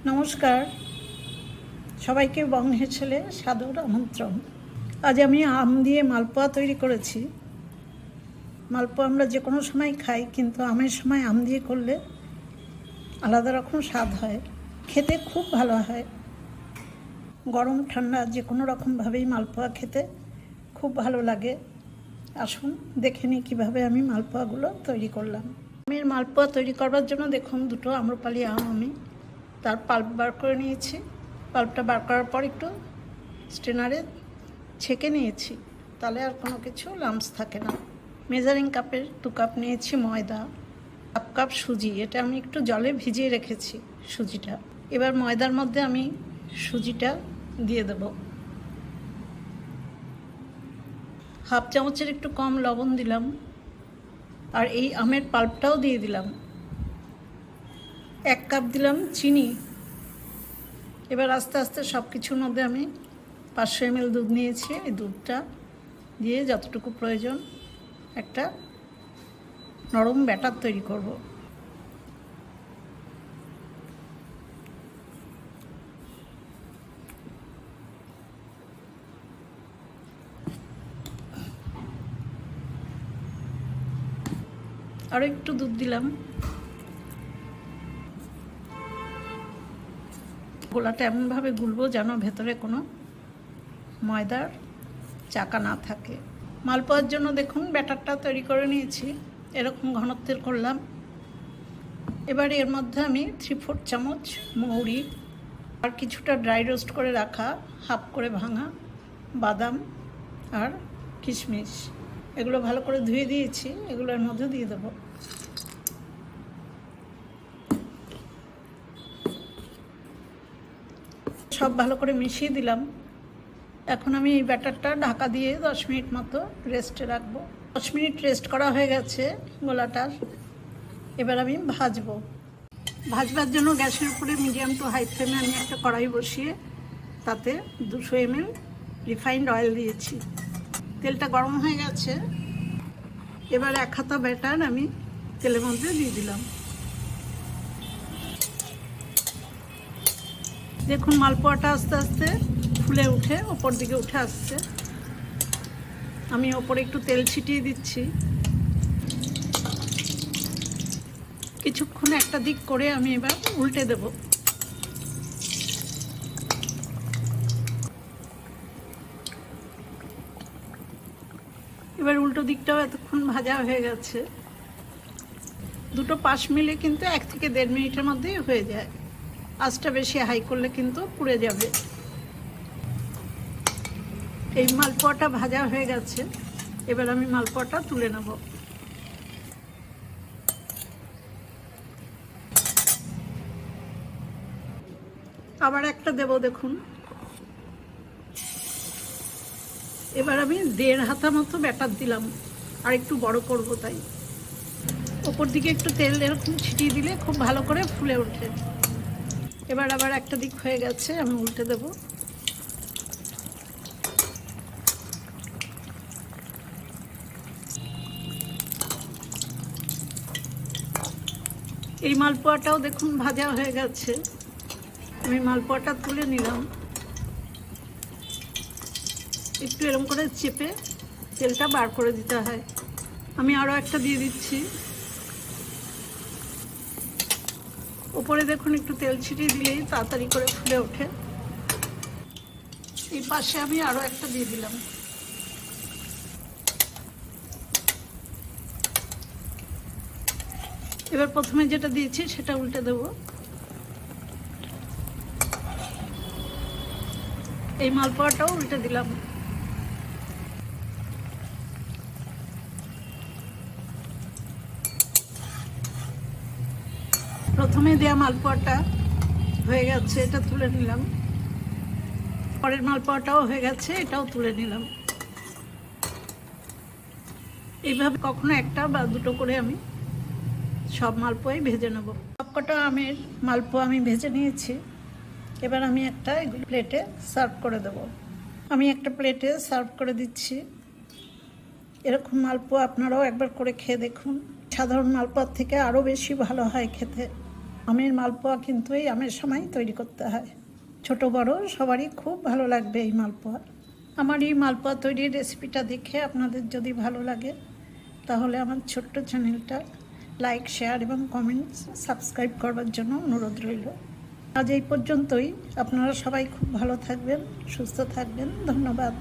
নমস্কার, সবাইকে বঙ্গের ছেলে সাদর আমন্ত্রণ। আজ আমি আম দিয়ে মালপোয়া তৈরি করেছি। মালপোয়া আমরা যে কোনো সময় খাই, কিন্তু আমের সময় আম দিয়ে করলে আলাদা রকম স্বাদ হয়, খেতে খুব ভালো হয়। গরম ঠান্ডা যে কোনো রকমভাবেই মালপোয়া খেতে খুব ভালো লাগে। আসুন দেখে নিই কীভাবে আমি মালপোয়াগুলো তৈরি করলাম। আমের মালপোয়া তৈরি করবার জন্য দেখুন, দুটো আম্রপালি আম আমি তার পাল্প বার করে নিয়েছি। পাল্পটা বার করার পর একটু স্ট্রেনারে ছেঁকে নিয়েছি, তাহলে আর কোনো কিছু লাম্পস থাকে না। মেজারিং কাপের 2 কাপ নিয়েছি ময়দা, 1 কাপ সুজি। এটা আমি একটু জলে ভিজিয়ে রেখেছি সুজিটা। এবার ময়দার মধ্যে আমি সুজিটা দিয়ে দেব। 1/2 চামচের একটু কম লবণ দিলাম, আর এই আমের পাল্পটাও দিয়ে দিলাম। 1 কাপ দিলাম চিনি। এবার আস্তে আস্তে সব কিছুর মধ্যে আমি 500 ml দুধ নিয়েছি। এই দুধটা দিয়ে যতটুকু প্রয়োজন একটা নরম ব্যাটার তৈরি করব। আরও একটু দুধ দিলাম। গোলাটা এমনভাবে গুলবো যেন ভেতরে কোনো ময়দার চাকা না থাকে। মালপোয়ার জন্য দেখুন ব্যাটারটা তৈরি করে নিয়েছি, এরকম ঘনত্বের করলাম। এবার এর মধ্যে আমি 3/4 চামচ মৌরি আর কিছুটা ড্রাই রোস্ট করে রাখা 1/2 করে ভাঙা বাদাম আর কিশমিশ, এগুলো ভালো করে ধুয়ে দিয়েছি, এগুলো এর মধ্যে দিয়ে দেবো। সব ভালো করে মিশিয়ে দিলাম। এখন আমি এই ব্যাটারটা ঢাকা দিয়ে 10 মিনিট মতো রেস্টে রাখবো। 10 মিনিট রেস্ট করা হয়ে গেছে গোলাটার। এবার আমি ভাজবো। ভাজবার জন্য গ্যাসের উপরে মিডিয়াম টু হাই ফ্লেমে আমি একটা কড়াই বসিয়ে তাতে 200 ml রিফাইন্ড অয়েল দিয়েছি। তেলটা গরম হয়ে গেছে। এবার 1 হাতা ব্যাটার আমি তেলের মধ্যে দিয়ে দিলাম। দেখুন মালপোয়াটা আস্তে আস্তে ফুলে উঠে ওপর দিকে উঠে আসছে। আমি ওপরে একটু তেল ছিটিয়ে দিচ্ছি। কিছুক্ষণ একটা দিক করে আমি এবার উল্টে দেব। এবার উল্টো দিকটাও এতক্ষণ ভাজা হয়ে গেছে। দুটো পাশ মিলে কিন্তু 1 থেকে 1.5 মিনিটের মধ্যেই হয়ে যায়। আঁচটা বেশি হাই করলে কিন্তু পুড়ে যাবে। এই মালপোয়াটা ভাজা হয়ে গেছে। এবার আমি মালপোয়াটা তুলে নেব। আবার একটা দেব, দেখুন। এবার আমি 1.5 হাতা মতো ব্যাটার দিলাম, আর একটু বড় করব তাই। ওপর দিকে একটু তেল এরকম ছিটিয়ে দিলে খুব ভালো করে ফুলে ওঠে। এবার আবার একটা দিক হয়ে গেছে, আমি উল্টে দেব। এই মালপোয়াটাও দেখুন ভাজা হয়ে গেছে। আমি মালপোয়াটা তুলে নিলাম। একটু এরকম করে চেপে তেলটা বার করে দিতে হয়। আমি আরও একটা দিয়ে দিচ্ছি। ওপরে দেখুন একটু তেল ছিটিয়ে দিলেই তাড়াতাড়ি করে ফুলে ওঠে। এই পাশে আমি আরও একটা দিয়ে দিলাম। এবার প্রথমে যেটা দিয়েছি সেটা উল্টে দেব। এই মালপোয়াটাও উল্টে দিলাম। প্রথমে দেওয়া মালপোয়াটা হয়ে গেছে, এটা তুলে নিলাম। পরের মালপোয়াটাও হয়ে গেছে, এটাও তুলে নিলাম। এইভাবে কখনো একটা বা দুটো করে আমি সব মালপোয়াই ভেজে নেব। সবকটা আমের মালপোয়া আমি ভেজে নিয়েছি। এবার আমি একটা এগুলো প্লেটে সার্ভ করে দেব। আমি একটা প্লেটে সার্ভ করে দিচ্ছি। এরকম মালপোয়া আপনারাও একবার করে খেয়ে দেখুন। সাধারণ মালপোয়ার থেকে আরও বেশি ভালো হয় খেতে। আমের মালপোয়া কিন্তু এই আমের সময় তৈরি করতে হয়। ছোট বড় সবারই খুব ভালো লাগবে এই মালপোয়া। আমার এই মালপোয়া তৈরির রেসিপিটা দেখে আপনাদের যদি ভালো লাগে তাহলে আমার ছোট্ট চ্যানেলটা লাইক, শেয়ার এবং কমেন্টস সাবস্ক্রাইব করবার জন্য অনুরোধ রইল। আজ এই পর্যন্তই। আপনারা সবাই খুব ভালো থাকবেন, সুস্থ থাকবেন। ধন্যবাদ।